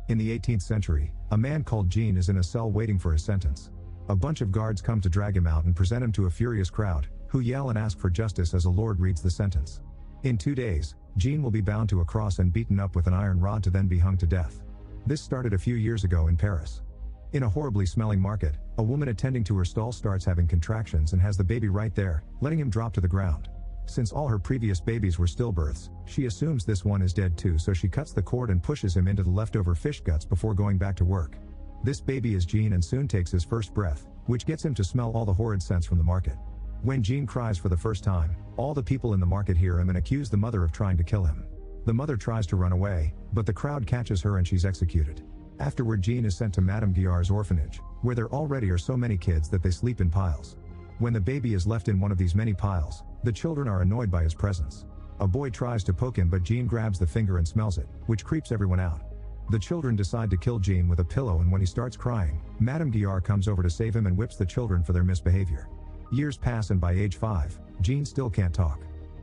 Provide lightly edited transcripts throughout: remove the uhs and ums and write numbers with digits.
In the 18th century, a man called Jean is in a cell waiting for his sentence. A bunch of guards come to drag him out and present him to a furious crowd, who yell and ask for justice as a lord reads the sentence. In 2 days, Jean will be bound to a cross and beaten up with an iron rod to then be hung to death. This started a few years ago in Paris. In a horribly smelling market, a woman attending to her stall starts having contractions and has the baby right there, letting him drop to the ground. Since all her previous babies were stillbirths, she assumes this one is dead too, so she cuts the cord and pushes him into the leftover fish guts before going back to work. This baby is Jean and soon takes his first breath, which gets him to smell all the horrid scents from the market. When Jean cries for the first time, all the people in the market hear him and accuse the mother of trying to kill him. The mother tries to run away, but the crowd catches her and she's executed. Afterward, Jean is sent to Madame Guillard's orphanage, where there already are so many kids that they sleep in piles. When the baby is left in one of these many piles, the children are annoyed by his presence. A boy tries to poke him, but Jean grabs the finger and smells it, which creeps everyone out. The children decide to kill Jean with a pillow, and when he starts crying, Madame Guillard comes over to save him and whips the children for their misbehavior. Years pass, and by age 5, Jean still can't talk.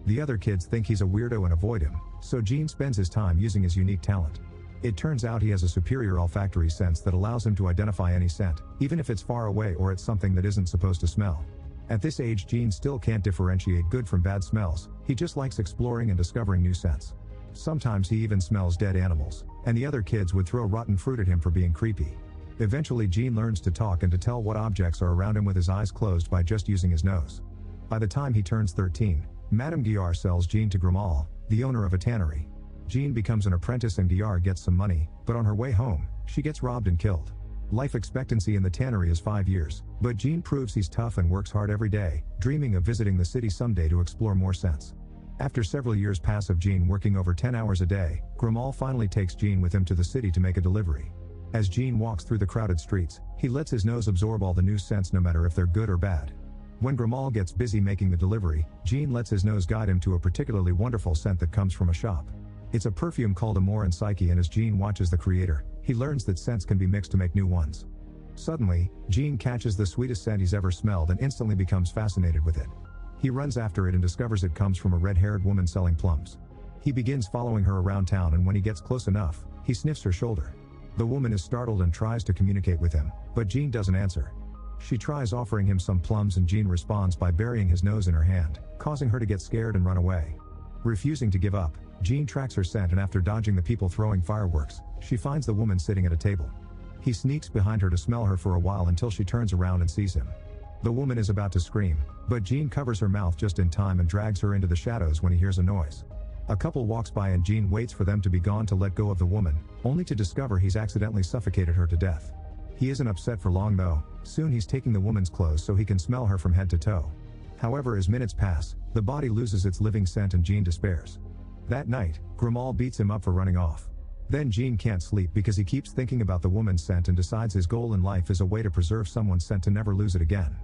The other kids think he's a weirdo and avoid him, so Jean spends his time using his unique talent. It turns out he has a superior olfactory sense that allows him to identify any scent, even if it's far away or it's something that isn't supposed to smell. At this age, Jean still can't differentiate good from bad smells. He just likes exploring and discovering new scents. Sometimes he even smells dead animals, and the other kids would throw rotten fruit at him for being creepy. Eventually, Jean learns to talk and to tell what objects are around him with his eyes closed by just using his nose. By the time he turns 13, Madame Guillard sells Jean to Grimal, the owner of a tannery. Jean becomes an apprentice and Guillard gets some money, but on her way home, she gets robbed and killed. Life expectancy in the tannery is 5 years, but Jean proves he's tough and works hard every day, dreaming of visiting the city someday to explore more scents. After several years pass of Jean working over 10 hours a day, Grimal finally takes Jean with him to the city to make a delivery. As Jean walks through the crowded streets, he lets his nose absorb all the new scents, no matter if they're good or bad. When Grimal gets busy making the delivery, Jean lets his nose guide him to a particularly wonderful scent that comes from a shop. It's a perfume called Amour and Psyche, and as Jean watches the creator, he learns that scents can be mixed to make new ones. Suddenly, Jean catches the sweetest scent he's ever smelled and instantly becomes fascinated with it. He runs after it and discovers it comes from a red-haired woman selling plums. He begins following her around town, and when he gets close enough, he sniffs her shoulder. The woman is startled and tries to communicate with him, but Jean doesn't answer. She tries offering him some plums, and Jean responds by burying his nose in her hand, causing her to get scared and run away. Refusing to give up, Jean tracks her scent, and after dodging the people throwing fireworks, she finds the woman sitting at a table. He sneaks behind her to smell her for a while until she turns around and sees him. The woman is about to scream, but Jean covers her mouth just in time and drags her into the shadows when he hears a noise. A couple walks by and Jean waits for them to be gone to let go of the woman, only to discover he's accidentally suffocated her to death. He isn't upset for long though. Soon he's taking the woman's clothes so he can smell her from head to toe. However, as minutes pass, the body loses its living scent and Jean despairs. That night, Grimal beats him up for running off. Then Jean can't sleep because he keeps thinking about the woman's scent and decides his goal in life is a way to preserve someone's scent to never lose it again.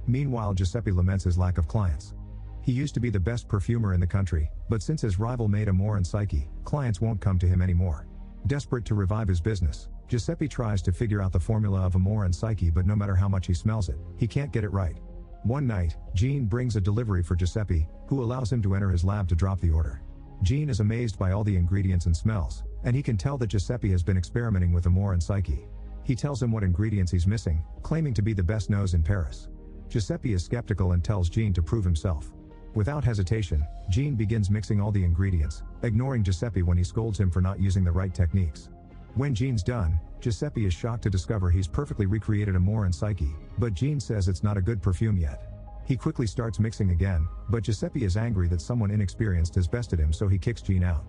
Meanwhile, Giuseppe laments his lack of clients. He used to be the best perfumer in the country, but since his rival made Amour and Psyche, clients won't come to him anymore. Desperate to revive his business, Giuseppe tries to figure out the formula of Amour and Psyche, but no matter how much he smells it, he can't get it right. One night, Jean brings a delivery for Giuseppe, who allows him to enter his lab to drop the order. Jean is amazed by all the ingredients and smells, and he can tell that Giuseppe has been experimenting with Amour and Psyche. He tells him what ingredients he's missing, claiming to be the best nose in Paris. Giuseppe is skeptical and tells Jean to prove himself. Without hesitation, Jean begins mixing all the ingredients, ignoring Giuseppe when he scolds him for not using the right techniques. When Jean's done, Giuseppe is shocked to discover he's perfectly recreated Amour and Psyche, but Jean says it's not a good perfume yet. He quickly starts mixing again, but Giuseppe is angry that someone inexperienced has bested him, so he kicks Jean out.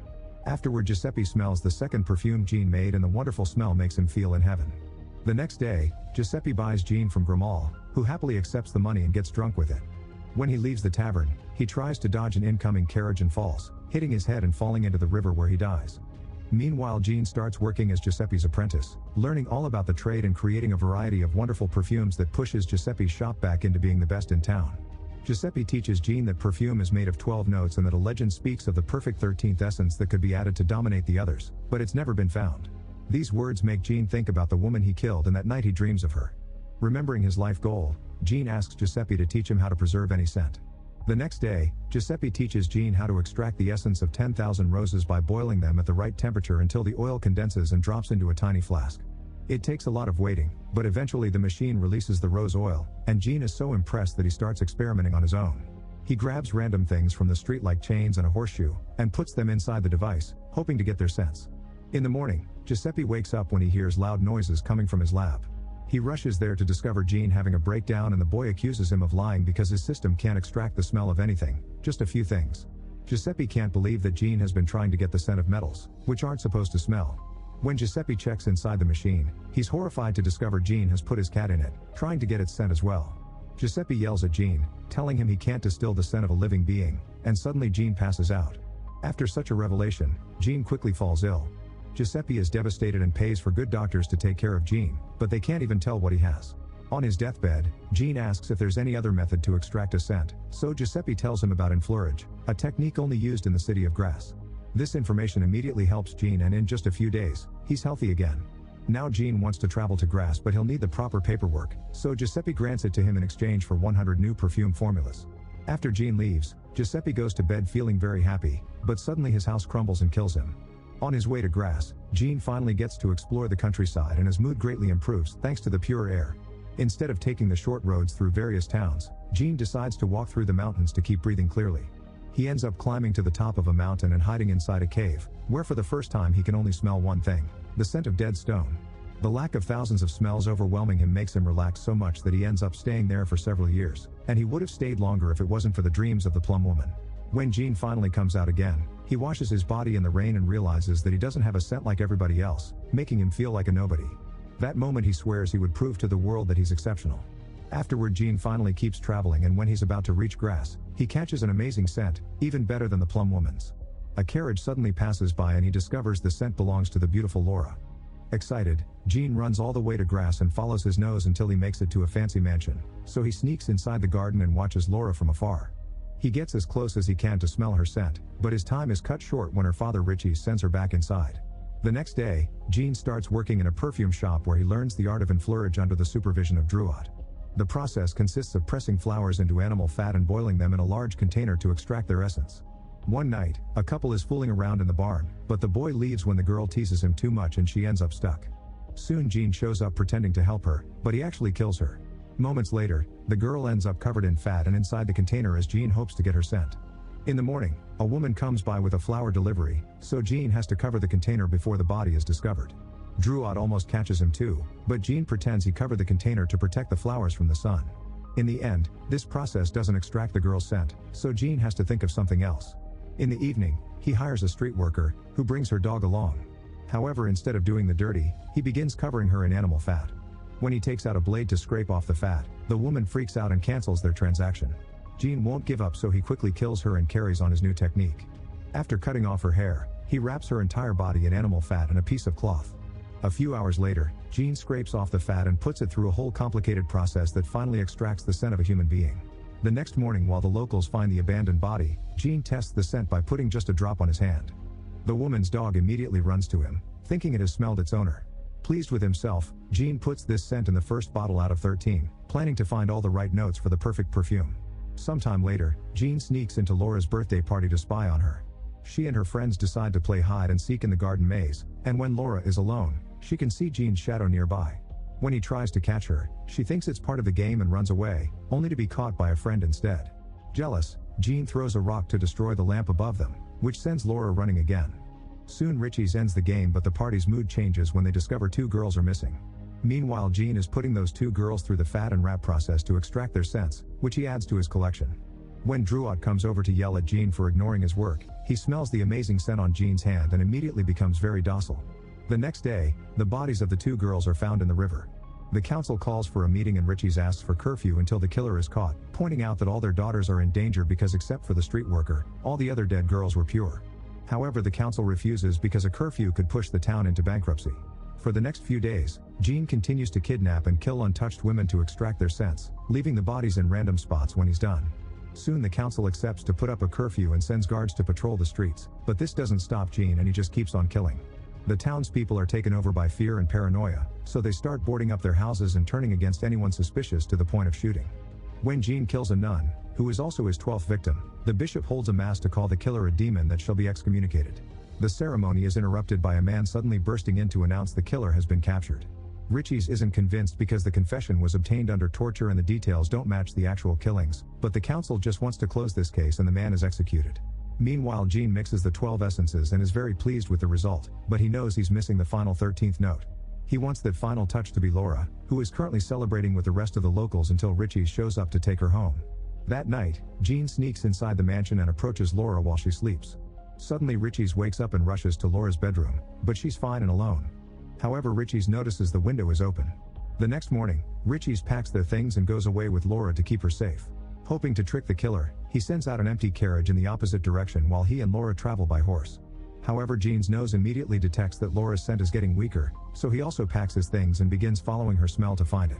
Afterward, Giuseppe smells the second perfume Jean made, and the wonderful smell makes him feel in heaven. The next day, Giuseppe buys Jean from Grimal, who happily accepts the money and gets drunk with it. When he leaves the tavern, he tries to dodge an incoming carriage and falls, hitting his head and falling into the river where he dies. Meanwhile, Jean starts working as Giuseppe's apprentice, learning all about the trade and creating a variety of wonderful perfumes that pushes Giuseppe's shop back into being the best in town. Giuseppe teaches Jean that perfume is made of 12 notes and that a legend speaks of the perfect 13th essence that could be added to dominate the others, but it's never been found. These words make Jean think about the woman he killed, and that night he dreams of her. Remembering his life goal, Jean asks Giuseppe to teach him how to preserve any scent. The next day, Giuseppe teaches Jean how to extract the essence of 10,000 roses by boiling them at the right temperature until the oil condenses and drops into a tiny flask. It takes a lot of waiting, but eventually the machine releases the rose oil, and Jean is so impressed that he starts experimenting on his own. He grabs random things from the street like chains and a horseshoe, and puts them inside the device, hoping to get their scents. In the morning, Giuseppe wakes up when he hears loud noises coming from his lab. He rushes there to discover Jean having a breakdown, and the boy accuses him of lying because his system can't extract the smell of anything, just a few things. Giuseppe can't believe that Jean has been trying to get the scent of metals, which aren't supposed to smell. When Giuseppe checks inside the machine, he's horrified to discover Jean has put his cat in it, trying to get its scent as well. Giuseppe yells at Jean, telling him he can't distill the scent of a living being, and suddenly Jean passes out. After such a revelation, Jean quickly falls ill. Giuseppe is devastated and pays for good doctors to take care of Jean, but they can't even tell what he has. On his deathbed, Jean asks if there's any other method to extract a scent, so Giuseppe tells him about enfleurage, a technique only used in the city of Grasse. This information immediately helps Jean, and in just a few days, he's healthy again. Now Jean wants to travel to Grasse, but he'll need the proper paperwork, so Giuseppe grants it to him in exchange for 100 new perfume formulas. After Jean leaves, Giuseppe goes to bed feeling very happy, but suddenly his house crumbles and kills him. On his way to Grasse, Jean finally gets to explore the countryside, and his mood greatly improves thanks to the pure air. Instead of taking the short roads through various towns, Jean decides to walk through the mountains to keep breathing clearly. He ends up climbing to the top of a mountain and hiding inside a cave, where for the first time he can only smell one thing: the scent of dead stone. The lack of thousands of smells overwhelming him makes him relax so much that he ends up staying there for several years, and he would have stayed longer if it wasn't for the dreams of the plum woman. When Jean finally comes out again, he washes his body in the rain and realizes that he doesn't have a scent like everybody else, making him feel like a nobody. That moment he swears he would prove to the world that he's exceptional. Afterward, Jean finally keeps traveling, and when he's about to reach Grasse, he catches an amazing scent, even better than the plum woman's. A carriage suddenly passes by and he discovers the scent belongs to the beautiful Laura. Excited, Jean runs all the way to Grasse and follows his nose until he makes it to a fancy mansion, so he sneaks inside the garden and watches Laura from afar. He gets as close as he can to smell her scent, but his time is cut short when her father Richie sends her back inside. The next day, Jean starts working in a perfume shop where he learns the art of enfleurage under the supervision of Drouot. The process consists of pressing flowers into animal fat and boiling them in a large container to extract their essence. One night, a couple is fooling around in the barn, but the boy leaves when the girl teases him too much and she ends up stuck. Soon Jean shows up pretending to help her, but he actually kills her. Moments later, the girl ends up covered in fat and inside the container as Jean hopes to get her scent. In the morning, a woman comes by with a flower delivery, so Jean has to cover the container before the body is discovered. Drouot almost catches him too, but Jean pretends he covered the container to protect the flowers from the sun. In the end, this process doesn't extract the girl's scent, so Jean has to think of something else. In the evening, he hires a street worker, who brings her dog along. However, instead of doing the dirty, he begins covering her in animal fat. When he takes out a blade to scrape off the fat, the woman freaks out and cancels their transaction. Jean won't give up, so he quickly kills her and carries on his new technique. After cutting off her hair, he wraps her entire body in animal fat and a piece of cloth. A few hours later, Jean scrapes off the fat and puts it through a whole complicated process that finally extracts the scent of a human being. The next morning, while the locals find the abandoned body, Jean tests the scent by putting just a drop on his hand. The woman's dog immediately runs to him, thinking it has smelled its owner. Pleased with himself, Jean puts this scent in the first bottle out of 13, planning to find all the right notes for the perfect perfume. Sometime later, Jean sneaks into Laura's birthday party to spy on her. She and her friends decide to play hide and seek in the garden maze, and when Laura is alone, she can see Jean's shadow nearby. When he tries to catch her, she thinks it's part of the game and runs away, only to be caught by a friend instead. Jealous, Jean throws a rock to destroy the lamp above them, which sends Laura running again. Soon Richie's ends the game, but the party's mood changes when they discover two girls are missing. Meanwhile, Jean is putting those two girls through the fat and wrap process to extract their scents, which he adds to his collection. When Drouot comes over to yell at Jean for ignoring his work, he smells the amazing scent on Jean's hand and immediately becomes very docile. The next day, the bodies of the two girls are found in the river. The council calls for a meeting and Richie's asks for curfew until the killer is caught, pointing out that all their daughters are in danger because except for the street worker, all the other dead girls were pure. However, the council refuses because a curfew could push the town into bankruptcy. For the next few days, Jean continues to kidnap and kill untouched women to extract their scents, leaving the bodies in random spots when he's done. Soon the council accepts to put up a curfew and sends guards to patrol the streets, but this doesn't stop Jean and he just keeps on killing. The townspeople are taken over by fear and paranoia, so they start boarding up their houses and turning against anyone suspicious to the point of shooting. When Jean kills a nun, who is also his 12th victim, the bishop holds a mass to call the killer a demon that shall be excommunicated. The ceremony is interrupted by a man suddenly bursting in to announce the killer has been captured. Richie's isn't convinced because the confession was obtained under torture and the details don't match the actual killings, but the council just wants to close this case and the man is executed. Meanwhile, Jean mixes the 12 essences and is very pleased with the result, but he knows he's missing the final 13th note. He wants that final touch to be Laura, who is currently celebrating with the rest of the locals until Richie shows up to take her home. That night, Jean sneaks inside the mansion and approaches Laura while she sleeps. Suddenly Richie's wakes up and rushes to Laura's bedroom, but she's fine and alone. However, Richie's notices the window is open. The next morning, Richie's packs their things and goes away with Laura to keep her safe. Hoping to trick the killer, he sends out an empty carriage in the opposite direction while he and Laura travel by horse. However, Jean's nose immediately detects that Laura's scent is getting weaker, so he also packs his things and begins following her smell to find it.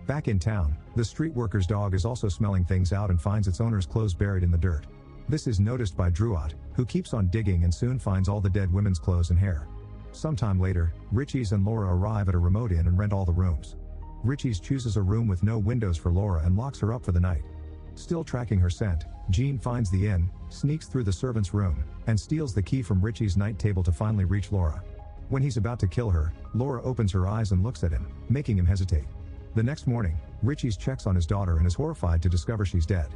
Back in town, the street worker's dog is also smelling things out and finds its owner's clothes buried in the dirt. This is noticed by Druot, who keeps on digging and soon finds all the dead women's clothes and hair. Sometime later, Richie's and Laura arrive at a remote inn and rent all the rooms. Richie's chooses a room with no windows for Laura and locks her up for the night. Still tracking her scent, Jean finds the inn, sneaks through the servant's room, and steals the key from Richie's night table to finally reach Laura. When he's about to kill her, Laura opens her eyes and looks at him, making him hesitate. The next morning, Richie's checks on his daughter and is horrified to discover she's dead.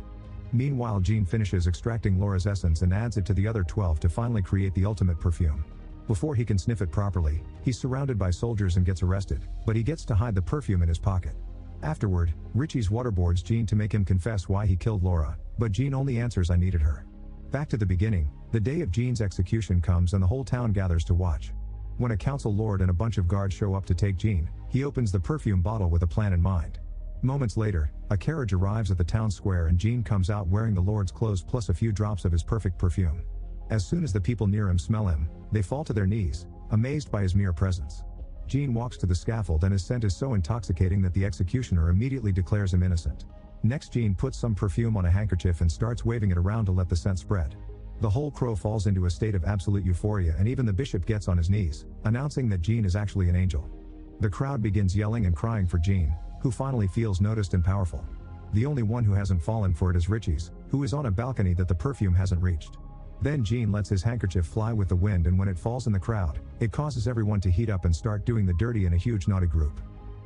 Meanwhile, Jean finishes extracting Laura's essence and adds it to the other 12 to finally create the ultimate perfume. Before he can sniff it properly, he's surrounded by soldiers and gets arrested, but he gets to hide the perfume in his pocket. Afterward, Richie's waterboards Jean to make him confess why he killed Laura, but Jean only answers, "I needed her." Back to the beginning, the day of Jean's execution comes and the whole town gathers to watch. When a council lord and a bunch of guards show up to take Jean, he opens the perfume bottle with a plan in mind. Moments later, a carriage arrives at the town square and Jean comes out wearing the lord's clothes plus a few drops of his perfect perfume. As soon as the people near him smell him, they fall to their knees, amazed by his mere presence. Jean walks to the scaffold and his scent is so intoxicating that the executioner immediately declares him innocent. Next, Jean puts some perfume on a handkerchief and starts waving it around to let the scent spread. The whole crow falls into a state of absolute euphoria and even the bishop gets on his knees, announcing that Jean is actually an angel. The crowd begins yelling and crying for Jean, who finally feels noticed and powerful. The only one who hasn't fallen for it is Richie's, who is on a balcony that the perfume hasn't reached. Then Jean lets his handkerchief fly with the wind and when it falls in the crowd, it causes everyone to heat up and start doing the dirty in a huge naughty group.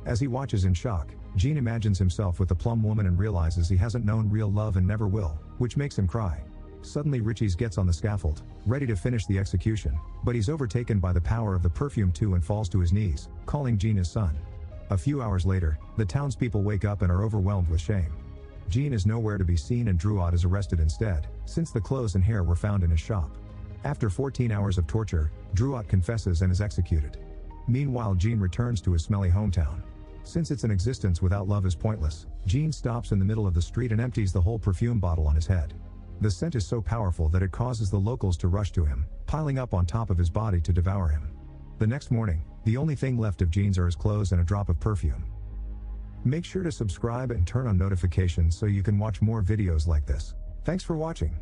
As he watches in shock, Jean imagines himself with the plum woman and realizes he hasn't known real love and never will, which makes him cry. Suddenly Richie's gets on the scaffold, ready to finish the execution, but he's overtaken by the power of the perfume too and falls to his knees, calling Jean his son. A few hours later, the townspeople wake up and are overwhelmed with shame. Jean is nowhere to be seen and Druot is arrested instead, since the clothes and hair were found in his shop. After 14 hours of torture, Druot confesses and is executed. Meanwhile, Jean returns to his smelly hometown. Since it's an existence without love is pointless, Jean stops in the middle of the street and empties the whole perfume bottle on his head. The scent is so powerful that it causes the locals to rush to him, piling up on top of his body to devour him. The next morning, the only thing left of Jean's are his clothes and a drop of perfume. Make sure to subscribe and turn on notifications so you can watch more videos like this. Thanks for watching.